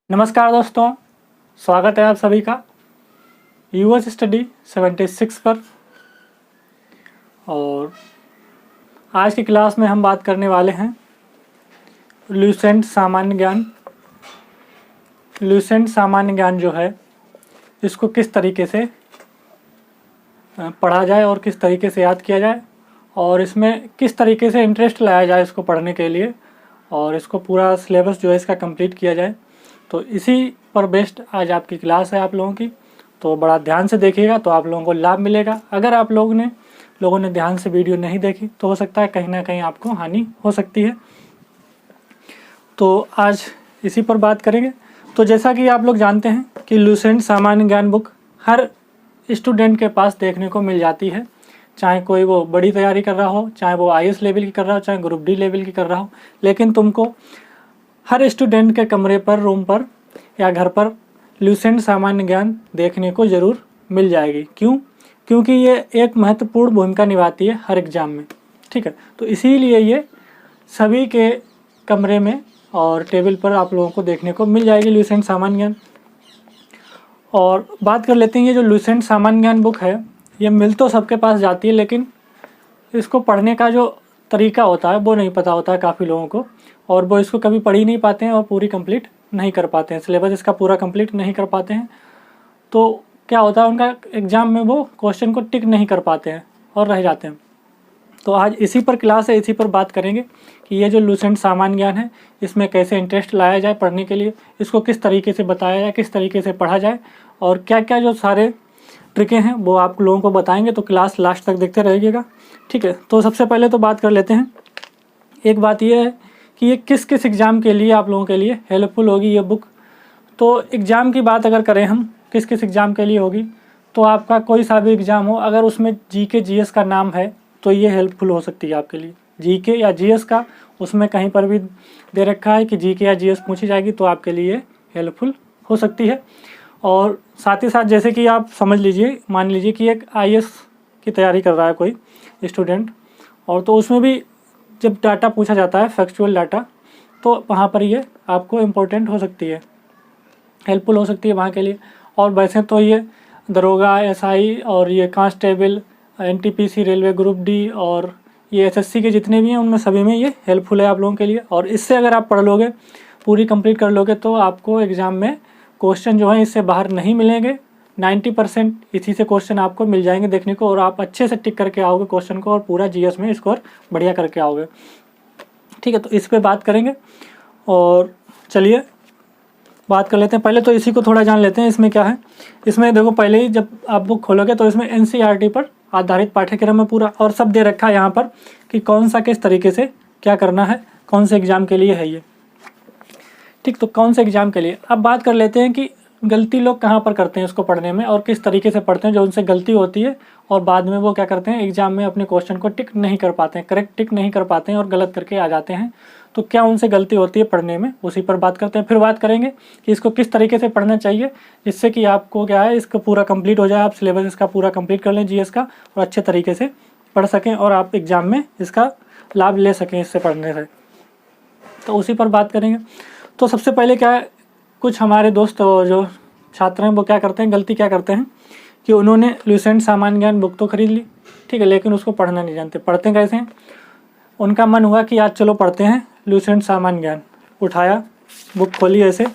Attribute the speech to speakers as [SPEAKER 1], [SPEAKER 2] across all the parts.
[SPEAKER 1] नमस्कार दोस्तों, स्वागत है आप सभी का यूएस स्टडी 76 पर। और आज की क्लास में हम बात करने वाले हैं ल्यूसेंट सामान्य ज्ञान। ल्यूसेंट सामान्य ज्ञान जो है इसको किस तरीके से पढ़ा जाए और किस तरीके से याद किया जाए और इसमें किस तरीके से इंटरेस्ट लाया जाए इसको पढ़ने के लिए और इसको पूरा सिलेबस जो है इसका कंप्लीट किया जाए। तो इसी पर बेस्ड आज आपकी क्लास है आप लोगों की, तो बड़ा ध्यान से देखिएगा तो आप लोगों को लाभ मिलेगा। अगर आप लोगों ने ध्यान से वीडियो नहीं देखी तो हो सकता है कहीं ना कहीं आपको हानि हो सकती है। तो आज इसी पर बात करेंगे। तो जैसा कि आप लोग जानते हैं कि ल्यूसेंट सामान्य ज्ञान बुक हर स्टूडेंट के पास देखने को मिल जाती है, चाहे कोई वो बड़ी तैयारी कर रहा हो, चाहे वो आईएएस लेवल की कर रहा हो, चाहे ग्रुप डी लेवल की कर रहा हो, लेकिन तुमको हर स्टूडेंट के कमरे पर, रूम पर या घर पर ल्यूसेंट सामान्य ज्ञान देखने को ज़रूर मिल जाएगी। क्यों? क्योंकि ये एक महत्वपूर्ण भूमिका निभाती है हर एग्ज़ाम में। ठीक है, तो इसीलिए ये सभी के कमरे में और टेबल पर आप लोगों को देखने को मिल जाएगी ल्यूसेंट सामान्य ज्ञान। और बात कर लेते हैं, ये जो ल्यूसेंट सामान्य ज्ञान बुक है ये मिल तो सबके पास जाती है, लेकिन इसको पढ़ने का जो तरीका होता है वो नहीं पता होता है काफ़ी लोगों को, और वो इसको कभी पढ़ ही नहीं पाते हैं और पूरी कंप्लीट नहीं कर पाते हैं, सिलेबस इसका पूरा कंप्लीट नहीं कर पाते हैं। तो क्या होता है, उनका एग्ज़ाम में वो क्वेश्चन को टिक नहीं कर पाते हैं और रह जाते हैं। तो आज इसी पर क्लास है, इसी पर बात करेंगे कि ये जो ल्यूसेंट सामान्य ज्ञान है इसमें कैसे इंटरेस्ट लाया जाए पढ़ने के लिए, इसको किस तरीके से बताया जाए, किस तरीके से पढ़ा जाए और क्या क्या जो सारे ट्रिकें हैं वो आप लोगों को बताएंगे। तो क्लास लास्ट तक देखते रहिएगा। ठीक है, तो सबसे पहले तो बात कर लेते हैं। एक बात ये है कि ये किस किस एग्ज़ाम के लिए आप लोगों के लिए हेल्पफुल होगी ये बुक। तो एग्ज़ाम की बात अगर करें हम किस किस एग्ज़ाम के लिए होगी, तो आपका कोई सा भी एग्ज़ाम हो, अगर उसमें जीके जीएस का नाम है तो ये हेल्पफुल हो सकती है आपके लिए। जीके या जीएस का उसमें कहीं पर भी दे रखा है कि जीके या जीएस पूछी जाएगी तो आपके लिए हेल्पफुल हो सकती है। और साथ ही साथ जैसे कि आप समझ लीजिए, मान लीजिए कि एक आईएएस की तैयारी कर रहा है कोई स्टूडेंट, और तो उसमें भी जब डाटा पूछा जाता है फैक्चुअल डाटा, तो वहाँ पर ये आपको इम्पोर्टेंट हो सकती है, हेल्पफुल हो सकती है वहाँ के लिए। और वैसे तो ये दरोगा, एसआई और ये constable, NTPC, railway group D और ये एसएससी के जितने भी हैं उनमें सभी में ये हेल्पफुल है आप लोगों के लिए। और इससे अगर आप पढ़ लोगे, पूरी कंप्लीट कर लोगे, तो आपको एग्ज़ाम में क्वेश्चन जो है इससे बाहर नहीं मिलेंगे। 90% इसी से क्वेश्चन आपको मिल जाएंगे देखने को, और आप अच्छे से टिक करके आओगे क्वेश्चन को और पूरा जीएस में स्कोर बढ़िया करके आओगे। ठीक है, तो इस पे बात करेंगे। और चलिए बात कर लेते हैं। पहले तो इसी को थोड़ा जान लेते हैं, इसमें क्या है। इसमें देखो, पहले ही जब आप बुक खोलोगे तो इसमें एनसीईआरटी पर आधारित पाठ्यक्रम है पूरा, और सब दे रखा है यहाँ पर कि कौन सा किस तरीके से क्या करना है, कौन से एग्ज़ाम के लिए है ये। ठीक, तो कौन से एग्ज़ाम के लिए। अब बात कर लेते हैं कि गलती लोग कहाँ पर करते हैं इसको पढ़ने में और किस तरीके से पढ़ते हैं, जो उनसे गलती होती है और बाद में वो क्या करते हैं, एग्ज़ाम में अपने क्वेश्चन को टिक नहीं कर पाते हैं, करेक्ट टिक नहीं कर पाते हैं और गलत करके आ जाते हैं। तो क्या उनसे गलती होती है पढ़ने में, उसी पर बात करते हैं। फिर बात करेंगे कि इसको किस तरीके से पढ़ना चाहिए जिससे कि आपको क्या है, इसको पूरा कंप्लीट हो जाए, आप सिलेबस इसका पूरा कंप्लीट कर लें जीएस का और अच्छे तरीके से पढ़ सकें और आप एग्ज़ाम में इसका लाभ ले सकें इससे पढ़ने से। तो उसी पर बात करेंगे। तो सबसे पहले क्या है, कुछ हमारे दोस्त जो छात्र हैं वो क्या करते हैं, गलती क्या करते हैं कि उन्होंने ल्यूसेंट सामान्य ज्ञान बुक तो खरीद ली, ठीक है, लेकिन उसको पढ़ना नहीं जानते। पढ़ते कैसे हैं, उनका मन हुआ कि आज चलो पढ़ते हैं ल्यूसेंट सामान्य ज्ञान, उठाया बुक खोली, ऐसे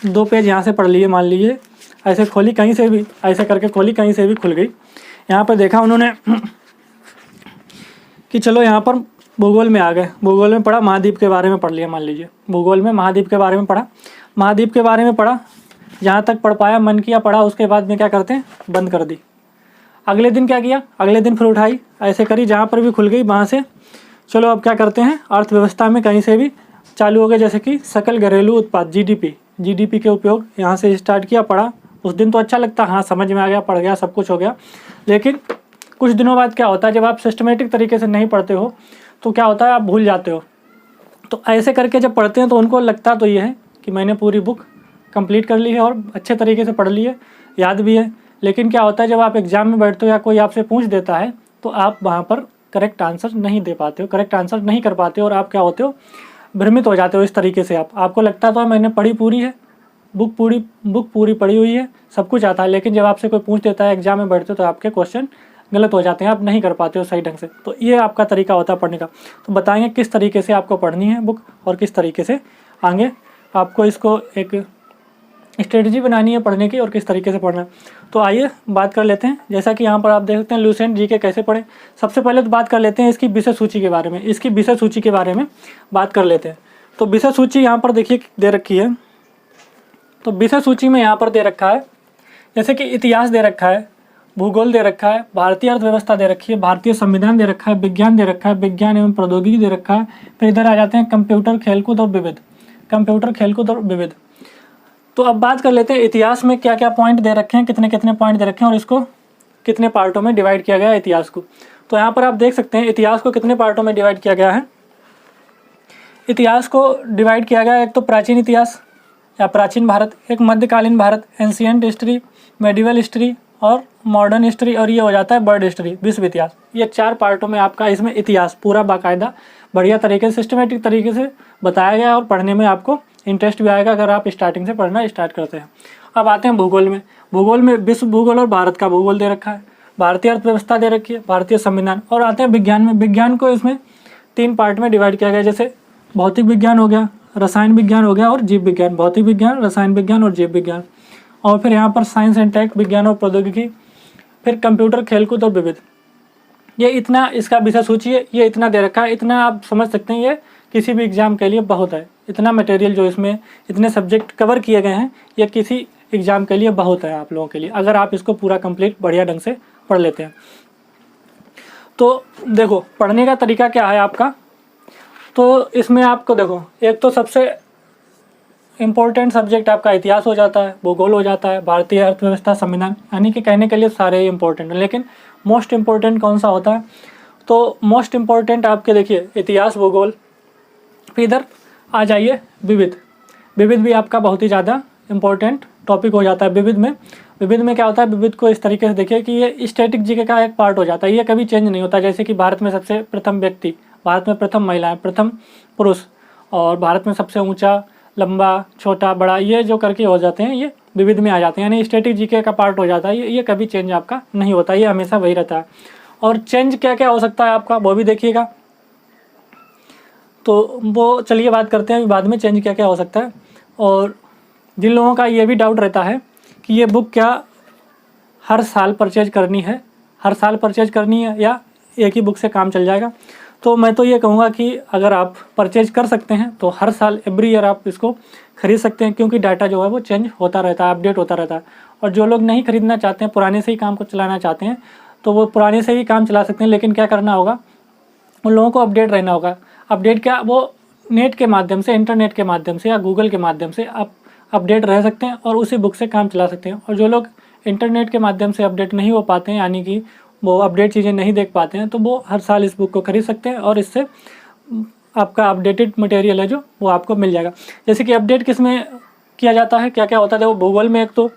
[SPEAKER 1] 2 पेज यहाँ से पढ़ लिए, मान लीजिए ऐसे खोली, कहीं से भी ऐसे करके खोली, कहीं से भी खुल गई। यहाँ पर देखा उन्होंने कि चलो यहाँ पर भूगोल में आ गए, भूगोल में पढ़ा, महाद्वीप के बारे में पढ़ लिया, मान लीजिए भूगोल में महाद्वीप के बारे में पढ़ा, महाद्वीप के बारे में पढ़ा, जहाँ तक पढ़ पाया, मन किया, पढ़ा, उसके बाद में क्या करते हैं, बंद कर दी। अगले दिन क्या किया, अगले दिन फिर उठाई, ऐसे करी, जहाँ पर भी खुल गई वहाँ से चलो अब क्या करते हैं, अर्थव्यवस्था में कहीं से भी चालू हो गए, जैसे कि सकल घरेलू उत्पाद जीडीपी के उपयोग यहाँ से स्टार्ट किया, पढ़ा। उस दिन तो अच्छा लगता, हाँ समझ में आ गया, पढ़ गया, सब कुछ हो गया। लेकिन कुछ दिनों बाद क्या होता है, जब आप सिस्टमेटिक तरीके से नहीं पढ़ते हो तो क्या होता है, आप भूल जाते हो। तो ऐसे करके जब पढ़ते हैं तो उनको लगता तो ये है कि मैंने पूरी बुक कंप्लीट कर ली है और अच्छे तरीके से पढ़ ली है, याद भी है। लेकिन क्या होता है, जब आप एग्ज़ाम में बैठते हो या कोई आपसे पूछ देता है तो आप वहाँ पर करेक्ट आंसर नहीं दे पाते हो, करेक्ट आंसर नहीं कर पाते हो, और आप क्या होते हो, भ्रमित हो जाते हो। इस तरीके से आपको लगता तो है मैंने पढ़ी पूरी है, बुक पूरी पढ़ी हुई है, सब कुछ आता है, लेकिन जब आपसे कोई पूछ देता है एग्जाम में बैठते हो तो आपके क्वेश्चन गलत हो जाते हैं, आप नहीं कर पाते हो सही ढंग से। तो ये आपका तरीका होता है पढ़ने का। तो बताएंगे किस तरीके से आपको पढ़नी है बुक और किस तरीके से आगे आपको इसको एक स्ट्रेटजी बनानी है पढ़ने की और किस तरीके से पढ़ना है। तो आइए बात कर लेते हैं। जैसा कि यहाँ पर आप देख सकते हैं लुसेंट जीके कैसे पढ़ें। सबसे पहले तो बात कर लेते हैं इसकी विषय सूची के बारे में। इसकी विषय सूची के बारे में बात कर लेते हैं। तो विषय सूची यहाँ पर देखिए दे रखी है। तो विषय सूची में यहाँ पर दे रखा है जैसे कि इतिहास दे रखा है, भूगोल दे रखा है, भारतीय अर्थव्यवस्था दे रखी है, भारतीय संविधान दे रखा है, विज्ञान दे रखा है, विज्ञान एवं प्रौद्योगिकी दे रखा है। फिर इधर आ जाते हैं कंप्यूटर, खेलकूद और विविध। कंप्यूटर, खेलकूद और विविध। तो अब बात कर लेते हैं इतिहास में क्या क्या पॉइंट दे रखे हैं, कितने कितने पॉइंट दे रखे हैं और इसको कितने पार्टों में डिवाइड किया गया है इतिहास को। तो यहाँ पर आप देख सकते हैं इतिहास को कितने पार्टों में डिवाइड किया गया है। इतिहास को डिवाइड किया गया है एक तो प्राचीन इतिहास या प्राचीन भारत, एक मध्यकालीन Bharat ancient history, medieval history और मॉडर्न हिस्ट्री, और ये हो जाता है वर्ल्ड हिस्ट्री, विश्व इतिहास। ये 4 पार्टों में आपका इसमें इतिहास पूरा बाकायदा बढ़िया तरीके से सिस्टमेटिक तरीके से बताया गया है और पढ़ने में आपको इंटरेस्ट भी आएगा अगर आप स्टार्टिंग से पढ़ना स्टार्ट करते हैं। अब आते हैं भूगोल में। भूगोल में विश्व भूगोल और भारत का भूगोल दे रखा है, भारतीय अर्थव्यवस्था दे रखी है, भारतीय संविधान। और आते हैं विज्ञान में। विज्ञान को इसमें 3 पार्ट में डिवाइड किया गया, जैसे भौतिक विज्ञान हो गया, रसायन विज्ञान हो गया और जीव विज्ञान। भौतिक विज्ञान, रसायन विज्ञान और जीव विज्ञान। और फिर यहाँ पर साइंस एंड टेक, विज्ञान और प्रौद्योगिकी। फिर कंप्यूटर, खेलकूद और विविध। ये इतना इसका विषय सूची है, ये इतना दे रखा है। इतना आप समझ सकते हैं ये किसी भी एग्जाम के लिए बहुत है। इतना मटेरियल जो इसमें इतने सब्जेक्ट कवर किए गए हैं ये किसी एग्जाम के लिए बहुत है आप लोगों के लिए, अगर आप इसको पूरा कंप्लीट बढ़िया ढंग से पढ़ लेते हैं। तो देखो पढ़ने का तरीका क्या है आपका। तो इसमें आपको देखो एक तो सबसे इम्पोर्टेंट सब्जेक्ट आपका इतिहास हो जाता है, भूगोल हो जाता है, भारतीय अर्थव्यवस्था, संविधान, यानी कि कहने के लिए सारे ही इम्पोर्टेंट हैं। लेकिन मोस्ट इम्पोर्टेंट कौन सा होता है, तो मोस्ट इम्पोर्टेंट आपके देखिए इतिहास, भूगोल। फिर इधर आ जाइए विविध। विविध भी आपका बहुत ही ज़्यादा इम्पोर्टेंट टॉपिक हो जाता है। विविध में क्या होता है, विविध को इस तरीके से देखिए कि ये स्टैटिक जीके का एक पार्ट हो जाता है। ये कभी चेंज नहीं होता। जैसे कि भारत में सबसे प्रथम व्यक्ति, भारत में प्रथम महिलाएं, प्रथम पुरुष, और भारत में सबसे ऊंचा, लंबा, छोटा, बड़ा, ये जो करके हो जाते हैं ये विविध में आ जाते हैं, यानी स्टैटिक जीके का पार्ट हो जाता है। ये कभी चेंज आपका नहीं होता, ये हमेशा वही रहता है। और चेंज क्या क्या हो सकता है आपका वो भी देखिएगा। तो वो चलिए बात करते हैं बाद में चेंज क्या क्या हो सकता है। और जिन लोगों का ये भी डाउट रहता है कि ये बुक क्या हर साल परचेज करनी है, या एक ही बुक से काम चल जाएगा, तो मैं तो ये कहूँगा कि अगर आप परचेज कर सकते हैं तो हर साल एवरी ईयर आप इसको खरीद सकते हैं, क्योंकि डाटा जो है वो चेंज होता रहता है, अपडेट होता रहता है। और जो लोग नहीं खरीदना चाहते हैं, पुराने से ही काम को चलाना चाहते हैं, तो वो पुराने से ही काम चला सकते हैं। लेकिन क्या करना होगा, उन लोगों को अपडेट रहना होगा। अपडेट क्या, वो नेट के माध्यम से, इंटरनेट के माध्यम से या गूगल के माध्यम से आप अपडेट रह सकते हैं और उसी बुक से काम चला सकते हैं। और जो लोग इंटरनेट के माध्यम से अपडेट नहीं हो पाते हैं, यानी कि वो अपडेट चीज़ें नहीं देख पाते हैं, तो वो हर साल इस बुक को खरीद सकते हैं और इससे आपका अपडेटेड मटेरियल है जो वो आपको मिल जाएगा। जैसे कि अपडेट किस में किया जाता है, क्या क्या होता है, देखो भूगोल में एक तो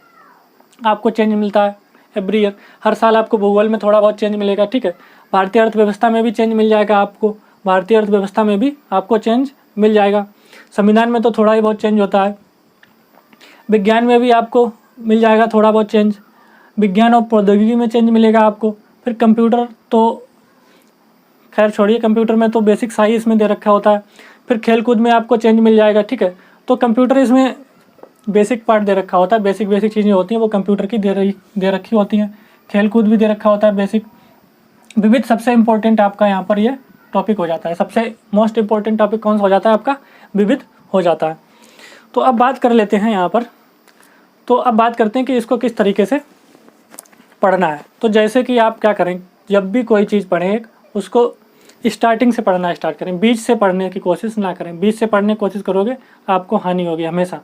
[SPEAKER 1] आपको चेंज मिलता है एवरी ईयर, हर साल आपको भूगोल में थोड़ा बहुत चेंज मिलेगा, ठीक है। भारतीय अर्थव्यवस्था में भी चेंज मिल जाएगा आपको, भारतीय अर्थव्यवस्था में भी आपको चेंज मिल जाएगा। संविधान में तो थोड़ा ही बहुत चेंज होता है। विज्ञान में भी आपको मिल जाएगा थोड़ा बहुत चेंज, विज्ञान और प्रौद्योगिकी में चेंज मिलेगा आपको। फिर कंप्यूटर तो खैर छोड़िए, कंप्यूटर में तो बेसिक सा ही इसमें दे रखा होता है। फिर खेलकूद में आपको चेंज मिल जाएगा, ठीक है। तो कंप्यूटर इसमें बेसिक पार्ट दे रखा होता है, बेसिक चीज़ें होती हैं वो कंप्यूटर की दे रखी होती हैं। खेलकूद भी दे रखा होता है बेसिक। विविध सबसे इम्पोर्टेंट आपका यहाँ पर ये टॉपिक हो जाता है। सबसे मोस्ट इम्पोर्टेंट टॉपिक कौन सा हो जाता है आपका, विविध हो जाता है। तो अब बात कर लेते हैं यहाँ पर, तो अब बात करते हैं कि इसको किस तरीके से पढ़ना है। तो जैसे कि आप क्या करें, जब भी कोई चीज़ पढ़ें उसको स्टार्टिंग से पढ़ना स्टार्ट करें, बीच से पढ़ने की कोशिश ना करें। बीच से पढ़ने की कोशिश करोगे आपको हानि होगी, हमेशा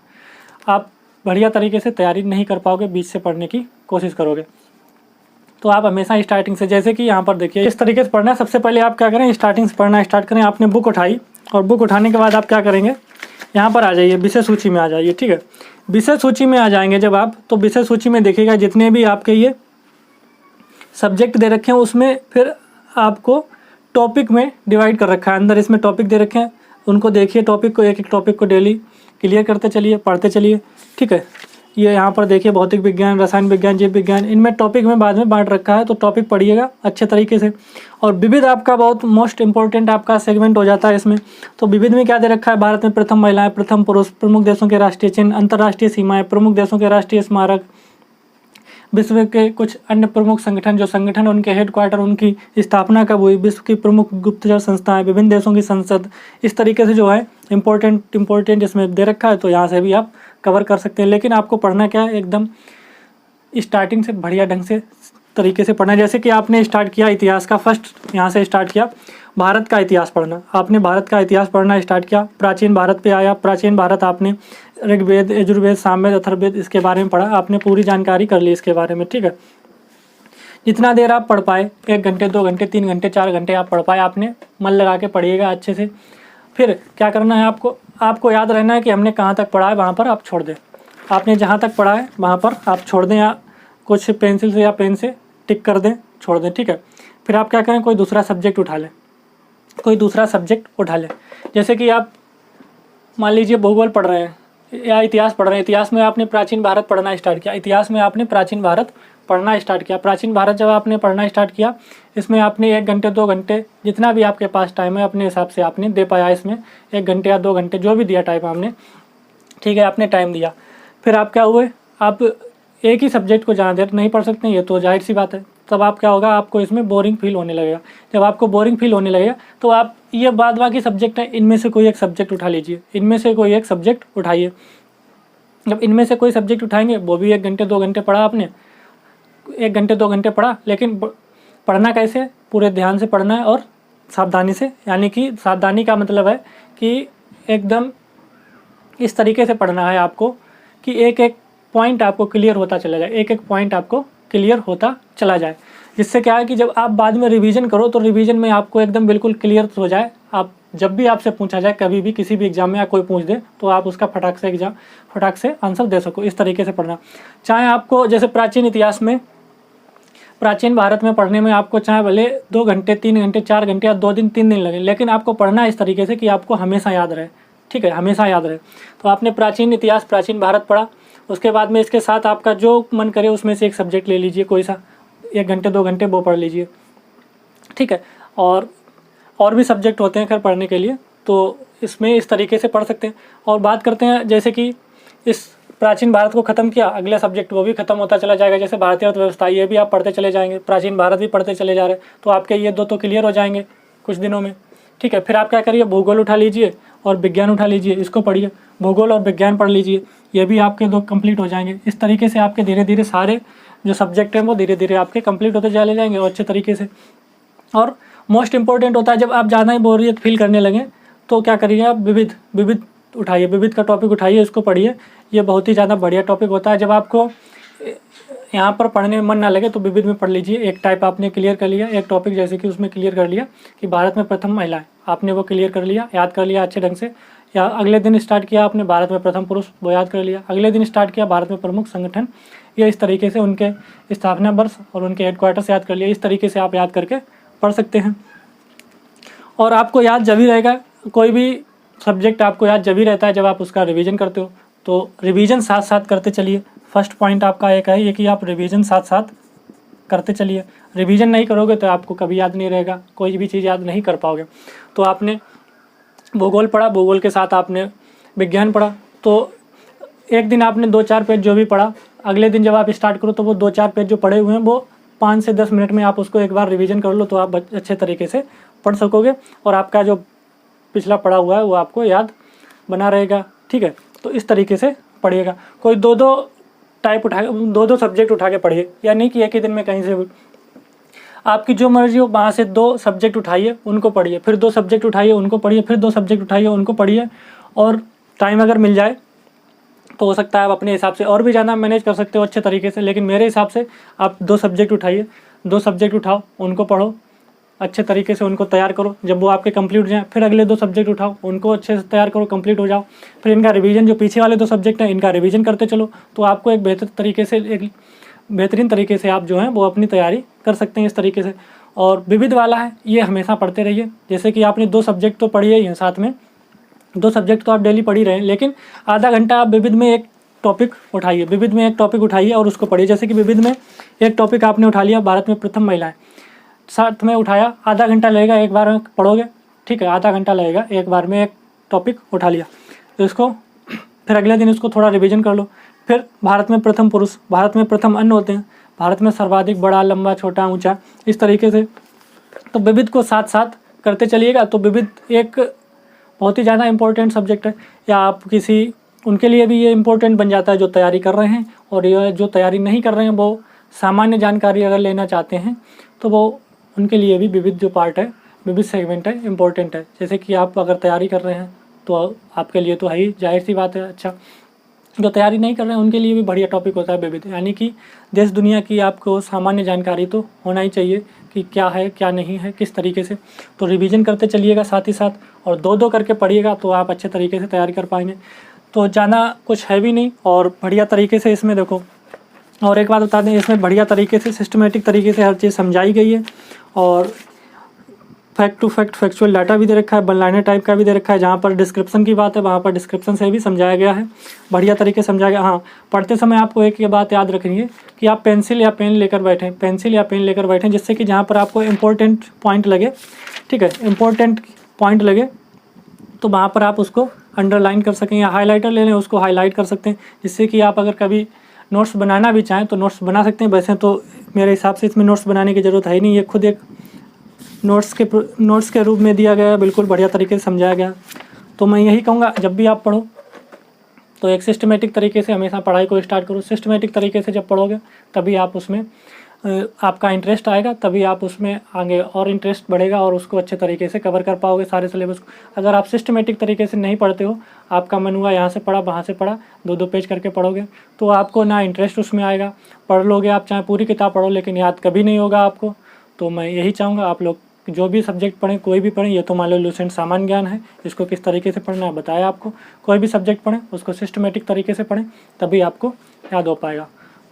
[SPEAKER 1] आप बढ़िया तरीके से तैयारी नहीं कर पाओगे। बीच से पढ़ने की कोशिश करोगे तो आप हमेशा स्टार्टिंग से, जैसे कि यहाँ पर देखिए इस तरीके से पढ़ना है। सबसे पहले आप क्या करें, स्टार्टिंग से पढ़ना स्टार्ट करें। आपने बुक उठाई और बुक उठाने के बाद आप क्या करेंगे, यहाँ पर आ जाइए, विषय सूची में आ जाइए, ठीक है। विषय सूची में आ जाएंगे जब आप, तो विषय सूची में देखिएगा जितने भी आपके ये सब्जेक्ट दे रखे हैं उसमें फिर आपको टॉपिक में डिवाइड कर रखा है। अंदर इसमें टॉपिक दे रखे हैं, उनको देखिए, टॉपिक को, एक एक टॉपिक को डेली क्लियर करते चलिए, पढ़ते चलिए। ठीक है। ये यहाँ पर देखिए भौतिक विज्ञान, रसायन विज्ञान, जीव विज्ञान, इनमें टॉपिक में बाद में बांट रखा है, तो टॉपिक पढ़िएगा अच्छे तरीके से। और विविध आपका बहुत मोस्ट इंपॉर्टेंट आपका सेगमेंट हो जाता है इसमें। तो विविध में क्या दे रखा है, भारत में प्रथम महिलाएं, प्रथम पुरुष, प्रमुख देशों के राष्ट्रीय चिन्ह, अंतर्राष्ट्रीय सीमाएं, प्रमुख देशों के राष्ट्रीय स्मारक, विश्व के कुछ अन्य प्रमुख संगठन, जो संगठन उनके हेडक्वार्टर, उनकी स्थापना कब हुई, विश्व की प्रमुख गुप्तचर संस्थाएं, विभिन्न देशों की संसद, इस तरीके से जो है इम्पोर्टेंट इसमें दे रखा है। तो यहाँ से भी आप कवर कर सकते हैं। लेकिन आपको पढ़ना क्या है, एकदम स्टार्टिंग से बढ़िया ढंग से तरीके से पढ़ना है। जैसे कि आपने स्टार्ट किया इतिहास का, फर्स्ट यहाँ से स्टार्ट किया भारत का इतिहास पढ़ना, आपने भारत का इतिहास पढ़ना स्टार्ट किया, प्राचीन भारत पे आया, प्राचीन भारत आपने ऋग्वेद, यजुर्वेद, सामवेद, अथर्ववेद इसके बारे में पढ़ा, आपने पूरी जानकारी कर ली इसके बारे में, ठीक है। जितना देर आप पढ़ पाए, 1 घंटे, 2 घंटे, 3 घंटे, 4 घंटे आप पढ़ पाए, आपने मन लगा के पढ़िएगा अच्छे से। फिर क्या करना है आपको याद रहना है कि हमने कहाँ तक पढ़ा है, वहाँ पर आप छोड़ दें। आपने जहाँ तक पढ़ा है वहाँ पर आप छोड़ दें, या कुछ पेंसिल से या पेन से टिक कर दें, छोड़ दें, ठीक है। फिर आप क्या करें, कोई दूसरा सब्जेक्ट उठा लें, जैसे कि आप मान लीजिए भूगोल पढ़ रहे हैं या इतिहास पढ़ रहे हैं। इतिहास में आपने प्राचीन भारत पढ़ना स्टार्ट किया, प्राचीन भारत जब आपने पढ़ना स्टार्ट किया, इसमें आपने 1 घंटे, 2 घंटे, जितना भी आपके पास टाइम है अपने हिसाब से आपने दे पाया, इसमें 1 घंटे या 2 घंटे जो भी दिया टाइम आपने, ठीक है, आपने टाइम दिया। फिर आप क्या हुए, आप एक ही सब्जेक्ट को ज़्यादा देर नहीं पढ़ सकते, ये तो जाहिर सी बात है। तब आप क्या होगा, आपको इसमें बोरिंग फील होने लगेगा। जब आपको बोरिंग फील होने लगेगा तो आप ये बाद बाकी सब्जेक्ट हैं, इनमें से कोई एक सब्जेक्ट उठा लीजिए, उठाइए। जब इनमें से कोई सब्जेक्ट उठाएंगे, वो भी 1 घंटे 2 घंटे पढ़ा आपने, 1 घंटे 2 घंटे पढ़ा, लेकिन पढ़ना कैसे, पूरे ध्यान से पढ़ना है और सावधानी से। यानी कि सावधानी का मतलब है कि एकदम इस तरीके से पढ़ना है आपको कि एक एक पॉइंट आपको क्लियर होता चला जाए, जिससे क्या है कि जब आप बाद में रिवीजन करो तो रिवीजन में आपको एकदम बिल्कुल क्लियर हो जाए। आप जब भी आपसे पूछा जाए, कभी भी किसी भी एग्जाम में या कोई पूछ दे, तो आप उसका फटाक से आंसर दे सको। इस तरीके से पढ़ना। चाहे आपको जैसे प्राचीन भारत में पढ़ने में आपको चाहे भले 2 घंटे, 3 घंटे, 4 घंटे या 2 दिन 3 दिन लगे, लेकिन आपको पढ़ना इस तरीके से कि आपको हमेशा याद रहे, ठीक है, हमेशा याद रहे। तो आपने प्राचीन इतिहास, प्राचीन भारत पढ़ा, उसके बाद में इसके साथ आपका जो मन करे उसमें से एक सब्जेक्ट ले लीजिए, कोई सा 1 घंटे 2 घंटे वो पढ़ लीजिए, ठीक है। और भी सब्जेक्ट होते हैं खैर पढ़ने के लिए, तो इसमें इस तरीके से पढ़ सकते हैं। और बात करते हैं जैसे कि इस प्राचीन भारत को ख़त्म किया, अगला सब्जेक्ट वो भी खत्म होता चला जाएगा। जैसे भारतीय अर्थव्यवस्था, ये भी आप पढ़ते चले जाएंगे, प्राचीन भारत भी पढ़ते चले जा रहे, तो आपके ये 2 तो क्लियर हो जाएंगे कुछ दिनों में, ठीक है। फिर आप क्या करिए, भूगोल उठा लीजिए और विज्ञान उठा लीजिए, इसको पढ़िए, भूगोल और विज्ञान पढ़ लीजिए, ये भी आपके 2 कंप्लीट हो जाएंगे। इस तरीके से आपके धीरे धीरे सारे जो सब्जेक्ट हैं वो धीरे धीरे आपके कंप्लीट होते चले जाएंगे और अच्छे तरीके से। और मोस्ट इंपॉर्टेंट होता है, जब आप ज़्यादा ही बोरियत फील करने लगें तो क्या करिए, आप विविध उठाइए, विविध का टॉपिक उठाइए, इसको पढ़िए। ये बहुत ही ज़्यादा बढ़िया टॉपिक होता है। जब आपको यहाँ पर पढ़ने में मन ना लगे तो विविध में पढ़ लीजिए। एक टाइप आपने क्लियर कर लिया, एक टॉपिक जैसे कि उसमें क्लियर कर लिया कि भारत में प्रथम महिलाएं, आपने वो क्लियर कर लिया, याद कर लिया अच्छे ढंग से। या अगले दिन स्टार्ट किया आपने भारत में प्रथम पुरुष, वो याद कर लिया। अगले दिन स्टार्ट किया भारत में प्रमुख संगठन, ये इस तरीके से उनके स्थापना वर्ष और उनके हेडक्वार्टर्स याद कर लिया। इस तरीके से आप याद करके पढ़ सकते हैं। और आपको याद जब ही रहेगा, कोई भी सब्जेक्ट आपको याद जब ही रहता है जब आप उसका रिवीजन करते हो। तो रिवीजन साथ साथ करते चलिए। फर्स्ट पॉइंट आपका एक है ये कि आप रिवीजन साथ साथ करते चलिए। रिवीजन नहीं करोगे तो आपको कभी याद नहीं रहेगा, कोई भी चीज़ याद नहीं कर पाओगे। तो आपने भूगोल पढ़ा, भूगोल के साथ आपने विज्ञान पढ़ा, तो एक दिन आपने 2-4 पेज जो भी पढ़ा, अगले दिन जब आप स्टार्ट करो तो वो 2-4 पेज जो पढ़े हुए हैं वो 5 से 10 मिनट में आप उसको एक बार रिवीजन कर लो, तो आप अच्छे तरीके से पढ़ सकोगे और आपका जो पिछला पढ़ा हुआ है वो आपको याद बना रहेगा, ठीक है। तो इस तरीके से पढ़िएगा। कोई 2-2 टाइप उठा, 2-2 सब्जेक्ट उठा के पढ़िए, या नहीं कि एक ही दिन में कहीं से आपकी जो मर्जी हो वहाँ से 2 सब्जेक्ट उठाइए, उनको पढ़िए, फिर 2 सब्जेक्ट उठाइए, उनको पढ़िए, फिर 2 सब्जेक्ट उठाइए, उनको पढ़िए। और टाइम अगर मिल जाए तो हो सकता है आप अपने हिसाब से और भी ज़्यादा मैनेज कर सकते हो अच्छे तरीके से, लेकिन मेरे हिसाब से आप 2 सब्जेक्ट उठाइए, 2 सब्जेक्ट उठाओ, उनको पढ़ो अच्छे तरीके से, उनको तैयार करो। जब वो आपके कंप्लीट हो जाए फिर अगले 2 सब्जेक्ट उठाओ, उनको अच्छे से तैयार करो, कंप्लीट हो जाओ। फिर इनका रिवीजन, जो पीछे वाले 2 सब्जेक्ट हैं इनका रिवीजन करते चलो, तो आपको एक बेहतरीन तरीके से आप जो हैं वो अपनी तैयारी कर सकते हैं इस तरीके से। और विविध वाला है, ये हमेशा पढ़ते रहिए। जैसे कि आपने 2 सब्जेक्ट तो पढ़िए ही हैं, साथ में 2 सब्जेक्ट तो आप डेली पढ़ ही रहे हैं, लेकिन आधा घंटा आप विविध में एक टॉपिक उठाइए, विविध में एक टॉपिक उठाइए और उसको पढ़िए। जैसे कि विविध में एक टॉपिक आपने उठा लिया, भारत में प्रथम महिलाएं, साथ में उठाया, आधा घंटा लगेगा एक बार में पढ़ोगे, ठीक है, आधा घंटा लगेगा एक बार में एक टॉपिक उठा लिया। तो इसको फिर अगले दिन इसको थोड़ा रिवीजन कर लो। फिर भारत में प्रथम पुरुष, भारत में प्रथम अन्न होते हैं, भारत में सर्वाधिक बड़ा, लंबा, छोटा, ऊंचा, इस तरीके से। तो विविध को साथ साथ करते चलिएगा। तो विविध एक बहुत ही ज़्यादा इम्पोर्टेंट सब्जेक्ट है, या आप किसी उनके लिए भी ये इम्पोर्टेंट बन जाता है जो तैयारी कर रहे हैं, और ये जो तैयारी नहीं कर रहे हैं वो सामान्य जानकारी अगर लेना चाहते हैं तो वो उनके लिए भी विविध जो पार्ट है, विविध सेगमेंट है, इम्पोर्टेंट है। जैसे कि आप अगर तैयारी कर रहे हैं तो आपके लिए तो है ही, जाहिर सी बात है। अच्छा, जो तैयारी नहीं कर रहे हैं उनके लिए भी बढ़िया टॉपिक होता है विविध, यानी कि देश दुनिया की आपको सामान्य जानकारी तो होना ही चाहिए कि क्या है क्या नहीं है, किस तरीके से। तो रिवीजन करते चलिएगा साथ ही साथ, और दो दो करके पढ़िएगा तो आप अच्छे तरीके से तैयारी कर पाएंगे। तो ज़्यादा कुछ है भी नहीं, और बढ़िया तरीके से इसमें देखो, और एक बात बता दें, इसमें बढ़िया तरीके से सिस्टमेटिक तरीके से हर चीज़ समझाई गई है, और fact to fact factual data भी दे रखा है, वन लाइनर टाइप का भी दे रखा है। जहाँ पर डिस्क्रिप्शन की बात है वहाँ पर डिस्क्रिप्शन से भी समझाया गया है, बढ़िया तरीके से समझाया गया। हाँ, पढ़ते समय आपको एक ये बात याद रखनी है कि आप पेंसिल या पेन लेकर बैठें, जिससे कि जहाँ पर आपको इम्पोर्टेंट पॉइंट लगे, ठीक है, इम्पोर्टेंट पॉइंट लगे तो वहाँ पर आप उसको अंडरलाइन कर सकें, या हाईलाइटर ले लें उसको हाईलाइट कर सकते हैं, जिससे कि आप अगर कभी नोट्स बनाना भी चाहें तो नोट्स बना सकते हैं। वैसे तो मेरे हिसाब से इसमें नोट्स बनाने की ज़रूरत है ही नहीं, ये खुद एक नोट्स के रूप में दिया गया है, बिल्कुल बढ़िया तरीके से समझाया गया। तो मैं यही कहूँगा, जब भी आप पढ़ो तो एक सिस्टमेटिक तरीके से हमेशा पढ़ाई को स्टार्ट करो। सिस्टमेटिक तरीके से जब पढ़ोगे तभी आप उसमें आपका इंटरेस्ट आएगा, तभी आप उसमें आगे और इंटरेस्ट बढ़ेगा और उसको अच्छे तरीके से कवर कर पाओगे सारे सिलेबस को। अगर आप सिस्टमेटिक तरीके से नहीं पढ़ते हो, आपका मन हुआ यहाँ से पढ़ा वहाँ से पढ़ा, दो दो पेज करके पढ़ोगे तो आपको ना इंटरेस्ट उसमें आएगा। पढ़ लोगे आप चाहे पूरी किताब पढ़ो, लेकिन याद कभी नहीं होगा आपको। तो मैं यही चाहूँगा आप लोग जो भी सब्जेक्ट पढ़ें, कोई भी पढ़ें, ये तो मान लो लुसेंट सामान्य ज्ञान है, इसको किस तरीके से पढ़ना है बताया आपको। कोई भी सब्जेक्ट पढ़ें उसको सिस्टमेटिक तरीके से पढ़ें, तभी आपको याद हो पाएगा।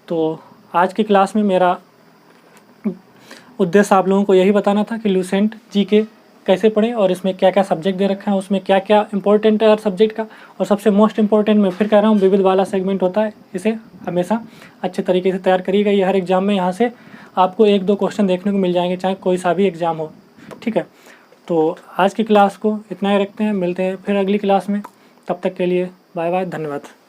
[SPEAKER 1] तो आज की क्लास में मेरा उद्देश्य आप लोगों को यही बताना था कि लुसेंट जीके कैसे पढ़ें और इसमें क्या क्या सब्जेक्ट दे रखा है, उसमें क्या क्या इंपॉर्टेंट है हर सब्जेक्ट का। और सबसे मोस्ट इंपॉर्टेंट मैं फिर कह रहा हूँ, विविध वाला सेगमेंट होता है, इसे हमेशा अच्छे तरीके से तैयार करिएगा। ये हर एग्जाम में यहाँ से आपको एक दो क्वेश्चन देखने को मिल जाएंगे, चाहे कोई सा भी एग्ज़ाम हो, ठीक है। तो आज की क्लास को इतना ही रखते हैं, मिलते हैं फिर अगली क्लास में। तब तक के लिए बाय बाय, धन्यवाद।